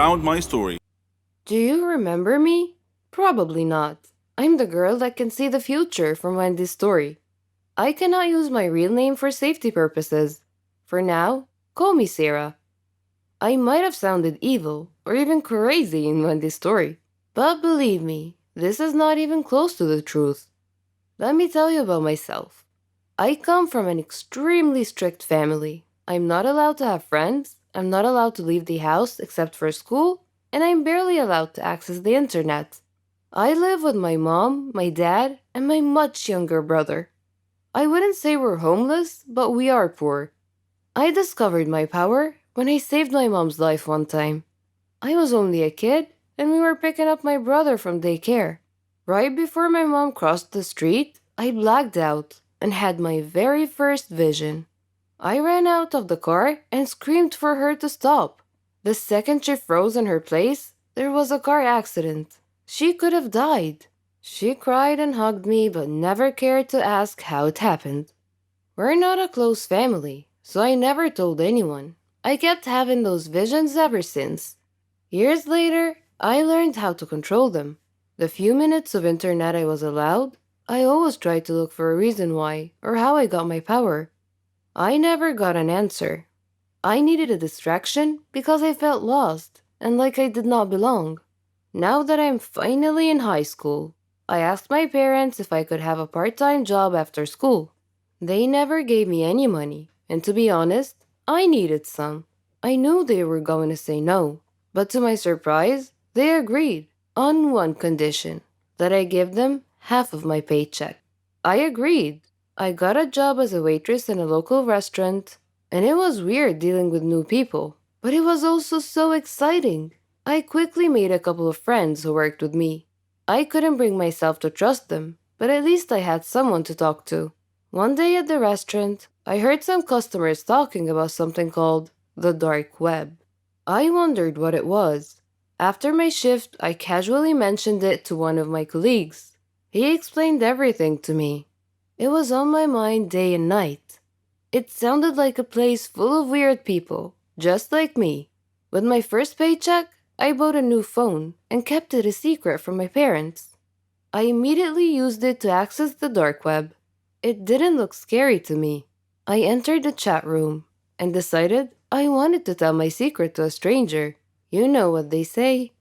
around my story. Do you remember me? Probably not. I'm the girl that can see the future from Wendy's story. I cannot use my real name for safety purposes. For now, call me Sarah. I might have sounded evil or even crazy in Wendy's story, but believe me, this is not even close to the truth. Let me tell you about myself. I come from an extremely strict family. I'm not allowed to have friends, I'm not allowed to leave the house except for school, and I'm barely allowed to access the internet. I live with my mom, my dad, and my much younger brother. I wouldn't say we're homeless, but we are poor. I discovered my power when I saved my mom's life one time. I was only a kid, and we were picking up my brother from daycare. Right before my mom crossed the street, I blacked out and had my very first vision. I ran out of the car and screamed for her to stop. The second she froze in her place, there was a car accident. She could have died. She cried and hugged me but never cared to ask how it happened. We're not a close family, so I never told anyone. I kept having those visions ever since. Years later, I learned how to control them. The few minutes of internet I was allowed, I always tried to look for a reason why or how I got my power. I never got an answer. I needed a distraction because I felt lost and like I did not belong. Now that I'm finally in high school, I asked my parents if I could have a part-time job after school. They never gave me any money, and to be honest, I needed some. I knew they were going to say no, but to my surprise, they agreed on one condition, that I give them half of my paycheck. I agreed. I got a job as a waitress in a local restaurant, and it was weird dealing with new people, but it was also so exciting. I quickly made a couple of friends who worked with me. I couldn't bring myself to trust them, but at least I had someone to talk to. One day at the restaurant, I heard some customers talking about something called the dark web. I wondered what it was. After my shift, I casually mentioned it to one of my colleagues. He explained everything to me. It was on my mind day and night. It sounded like a place full of weird people, just like me. With my first paycheck, I bought a new phone and kept it a secret from my parents. I immediately used it to access the dark web. It didn't look scary to me. I entered the chat room and decided I wanted to tell my secret to a stranger. You know what they say.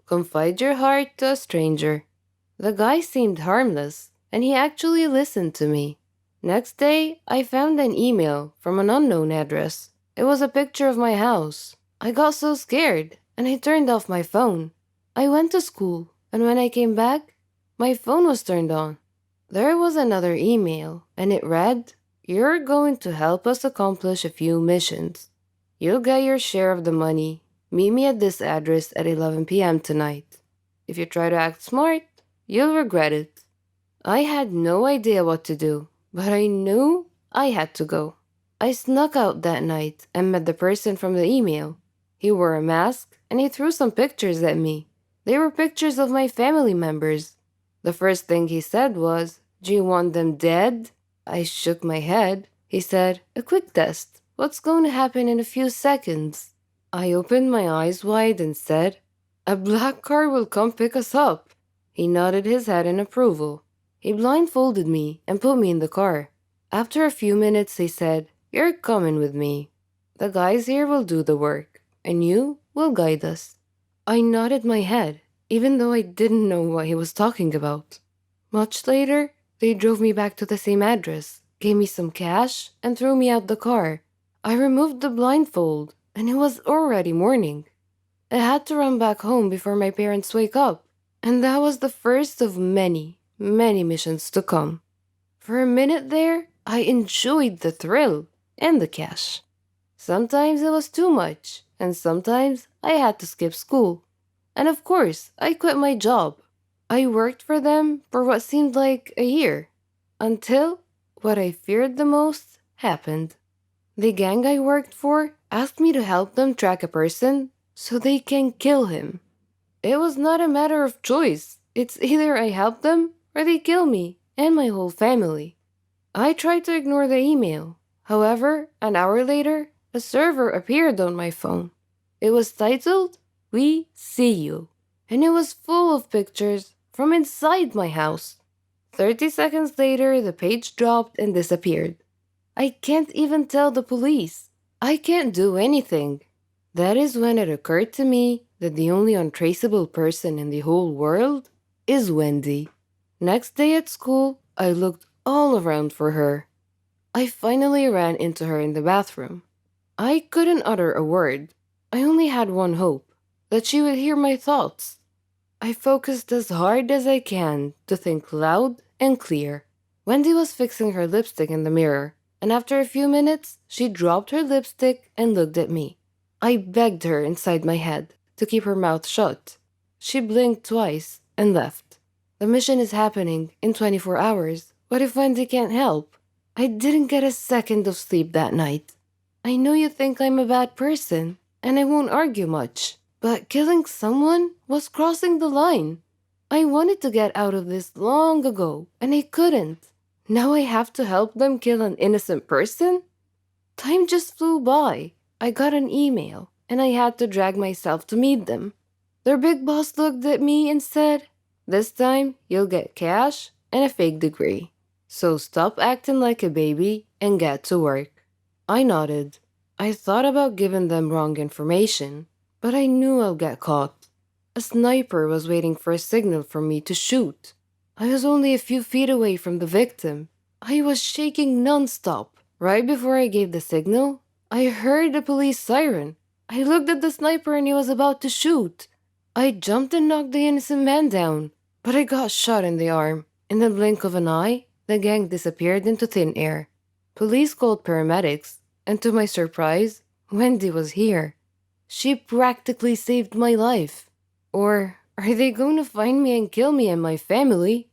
Confide your heart to a stranger. The guy seemed harmless, and he actually listened to me. Next day, I found an email from an unknown address. It was a picture of my house. I got so scared, and I turned off my phone. I went to school, and when I came back, my phone was turned on. There was another email, and it read, "You're going to help us accomplish a few missions. You'll get your share of the money. Meet me at this address at 11 p.m. tonight. If you try to act smart, you'll regret it." I had no idea what to do, but I knew I had to go. I snuck out that night and met the person from the email. He wore a mask, and he threw some pictures at me. They were pictures of my family members. The first thing he said was, "Do you want them dead?" I shook my head. He said, "A quick test. What's going to happen in a few seconds?" I opened my eyes wide and said, "A black car will come pick us up." He nodded his head in approval. He blindfolded me and put me in the car. After a few minutes, he said, "You're coming with me. The guys here will do the work, and you will guide us." I nodded my head, even though I didn't know what he was talking about. Much later, they drove me back to the same address, gave me some cash, and threw me out the car. I removed the blindfold, and it was already morning. I had to run back home before my parents wake up, and that was the first of many, many missions to come. For a minute there, I enjoyed the thrill and the cash. Sometimes it was too much, and sometimes I had to skip school. And of course, I quit my job. I worked for them for what seemed like a year, until what I feared the most happened. The gang I worked for asked me to help them track a person so they can kill him. It was not a matter of choice. It's either I help them or they kill me and my whole family. I tried to ignore the email. However, an hour later, a server appeared on my phone. It was titled, "We see you." And it was full of pictures from inside my house. 30 seconds later, the page dropped and disappeared. I can't even tell the police. I can't do anything. That is when it occurred to me that the only untraceable person in the whole world is Wendy. Next day at school, I looked all around for her. I finally ran into her in the bathroom. I couldn't utter a word. I only had one hope, that she would hear my thoughts. I focused as hard as I can to think loud and clear. Wendy was fixing her lipstick in the mirror, and after a few minutes, she dropped her lipstick and looked at me. I begged her inside my head to keep her mouth shut. She blinked twice and left. The mission is happening in 24 hours. What if Wendy can't help? I didn't get a second of sleep that night. I know you think I'm a bad person, and I won't argue much, but killing someone was crossing the line. I wanted to get out of this long ago, and I couldn't. Now I have to help them kill an innocent person? Time just flew by. I got an email, and I had to drag myself to meet them. Their big boss looked at me and said, "This time, you'll get cash and a fake degree. So stop acting like a baby and get to work." I nodded. I thought about giving them wrong information, but I knew I'll get caught. A sniper was waiting for a signal for me to shoot. I was only a few feet away from the victim. I was shaking nonstop. Right before I gave the signal, I heard the police siren. I looked at the sniper and he was about to shoot. I jumped and knocked the innocent man down, but I got shot in the arm. In the blink of an eye, the gang disappeared into thin air. Police called paramedics, and to my surprise, Wendy was here. She practically saved my life. Or are they going to find me and kill me and my family?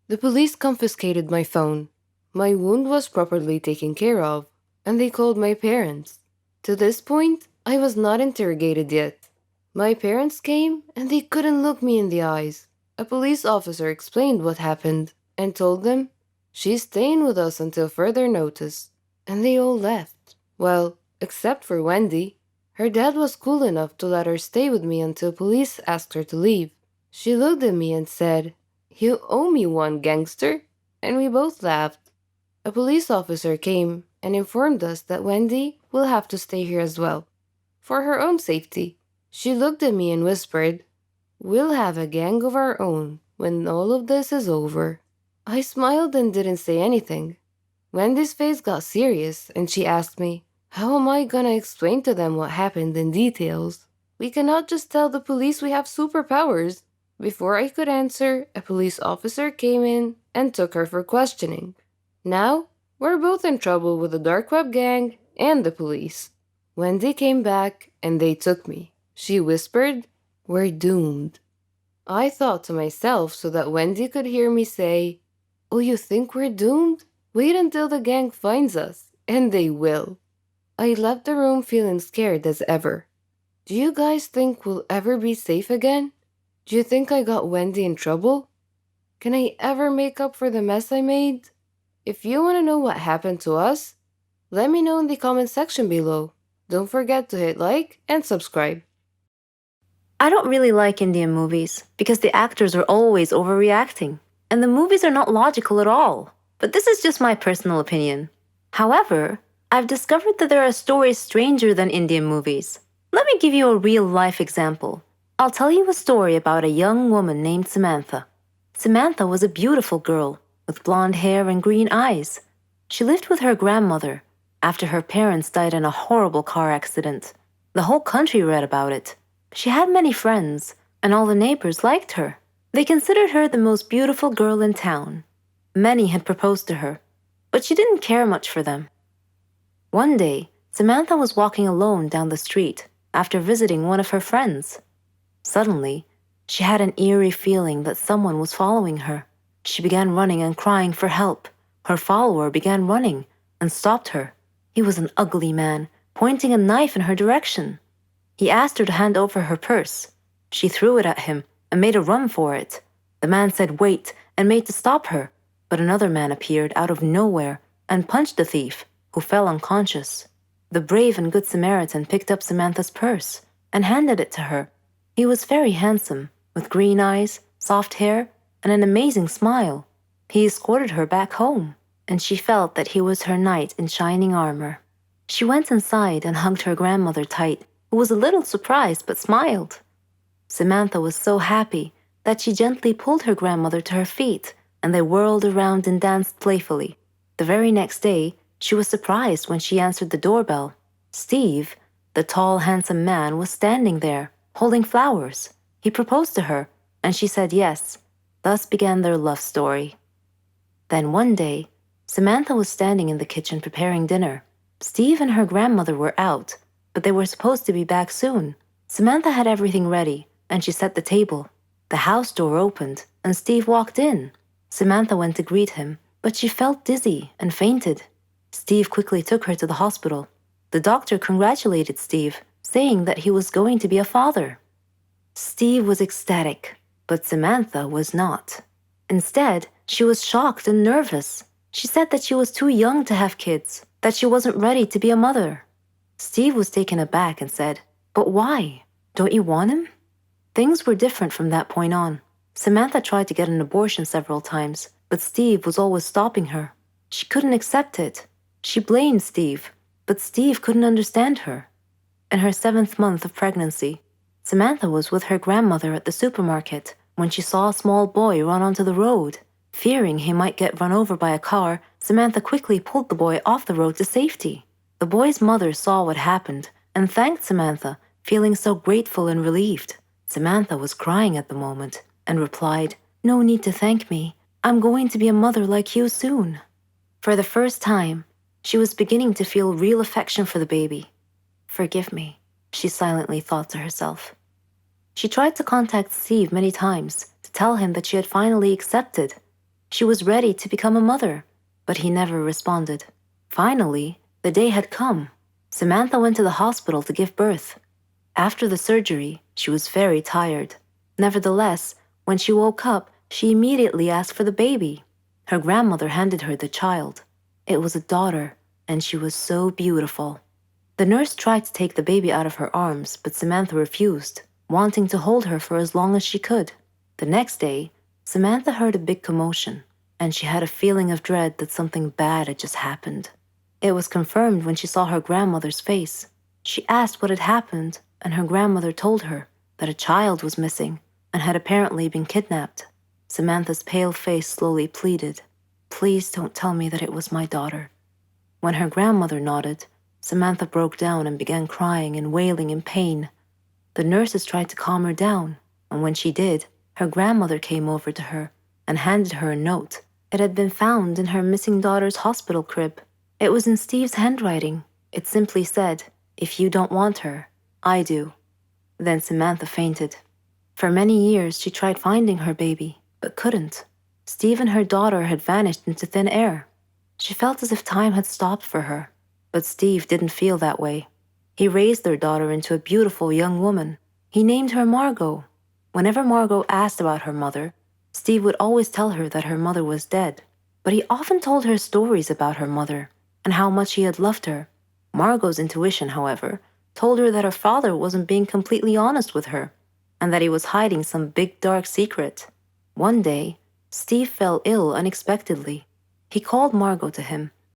The police confiscated my phone. My wound was properly taken care of, and they called my parents. To this point, I was not interrogated yet. My parents came, and they couldn't look me in the eyes. A police officer explained what happened, and told them, "She's staying with us until further notice." And they all left. Well, except for Wendy. Her dad was cool enough to let her stay with me until police asked her to leave. She looked at me and said, "You owe me one, gangster." And we both laughed. A police officer came and informed us that Wendy will have to stay here as well, for her own safety. She looked at me and whispered, "We'll have a gang of our own when all of this is over." I smiled and didn't say anything. Wendy's face got serious and she asked me, "How am I gonna explain to them what happened in details? We cannot just tell the police we have superpowers." Before I could answer, a police officer came in and took her for questioning. Now, we're both in trouble with the dark web gang and the police. Wendy came back and they took me. She whispered, "We're doomed." I thought to myself so that Wendy could hear me say, "Oh, you think we're doomed? Wait until the gang finds us, and they will." I left the room feeling scared as ever. Do you guys think we'll ever be safe again? Do you think I got Wendy in trouble? Can I ever make up for the mess I made? If you want to know what happened to us, let me know in the comment section below. Don't forget to hit like and subscribe. I don't really like Indian movies because the actors are always overreacting, and the movies are not logical at all. But this is just my personal opinion. However, I've discovered that there are stories stranger than Indian movies. Let me give you a real-life example. I'll tell you a story about a young woman named Samantha. Samantha was a beautiful girl with blonde hair and green eyes. She lived with her grandmother after her parents died in a horrible car accident. The whole country read about it. She had many friends, and all the neighbors liked her. They considered her the most beautiful girl in town. Many had proposed to her, but she didn't care much for them. One day, Samantha was walking alone down the street after visiting one of her friends. Suddenly, she had an eerie feeling that someone was following her. She began running and crying for help. Her follower began running and stopped her. He was an ugly man, pointing a knife in her direction. He asked her to hand over her purse. She threw it at him and made a run for it. The man said wait and made to stop her, but another man appeared out of nowhere and punched the thief, who fell unconscious. The brave and good Samaritan picked up Samantha's purse and handed it to her. He was very handsome, with green eyes, soft hair, and an amazing smile. He escorted her back home, and she felt that he was her knight in shining armor. She went inside and hugged her grandmother tight, who was a little surprised but smiled. Samantha was so happy that she gently pulled her grandmother to her feet, and they whirled around and danced playfully. The very next day, she was surprised when she answered the doorbell. Steve, the tall, handsome man, was standing there, holding flowers. He proposed to her, and she said yes. Thus began their love story. Then one day, Samantha was standing in the kitchen preparing dinner. Steve and her grandmother were out, but they were supposed to be back soon. Samantha had everything ready, and she set the table. The house door opened, and Steve walked in. Samantha went to greet him, but she felt dizzy and fainted. Steve quickly took her to the hospital. The doctor congratulated Steve, saying that he was going to be a father. Steve was ecstatic, but Samantha was not. Instead, she was shocked and nervous. She said that she was too young to have kids, that she wasn't ready to be a mother. Steve was taken aback and said, "But why? Don't you want him?" Things were different from that point on. Samantha tried to get an abortion several times, but Steve was always stopping her. She couldn't accept it. She blamed Steve, but Steve couldn't understand her. In her 7th month of pregnancy, Samantha was with her grandmother at the supermarket when she saw a small boy run onto the road. Fearing he might get run over by a car, Samantha quickly pulled the boy off the road to safety. The boy's mother saw what happened and thanked Samantha, feeling so grateful and relieved. Samantha was crying at the moment and replied, "No need to thank me. I'm going to be a mother like you soon." For the first time, she was beginning to feel real affection for the baby. "Forgive me," she silently thought to herself. She tried to contact Steve many times to tell him that she had finally accepted. She was ready to become a mother, but he never responded. Finally, the day had come. Samantha went to the hospital to give birth. After the surgery, she was very tired. Nevertheless, when she woke up, she immediately asked for the baby. Her grandmother handed her the child. It was a daughter, and she was so beautiful. The nurse tried to take the baby out of her arms, but Samantha refused, wanting to hold her for as long as she could. The next day, Samantha heard a big commotion, and she had a feeling of dread that something bad had just happened. It was confirmed when she saw her grandmother's face. She asked what had happened, and her grandmother told her that a child was missing and had apparently been kidnapped. Samantha's pale face slowly pleaded, "Please don't tell me that it was my daughter." When her grandmother nodded, Samantha broke down and began crying and wailing in pain. The nurses tried to calm her down, and when she did, her grandmother came over to her and handed her a note. It had been found in her missing daughter's hospital crib. It was in Steve's handwriting. It simply said, "If you don't want her, I do." Then Samantha fainted. For many years, she tried finding her baby, but couldn't. Steve and her daughter had vanished into thin air. She felt as if time had stopped for her, but Steve didn't feel that way. He raised their daughter into a beautiful young woman. He named her Margot. Whenever Margot asked about her mother, Steve would always tell her that her mother was dead, but he often told her stories about her mother and how much he had loved her. Margot's intuition, however, told her that her father wasn't being completely honest with her and that he was hiding some big dark secret. One day, Steve fell ill unexpectedly. He called Margot to him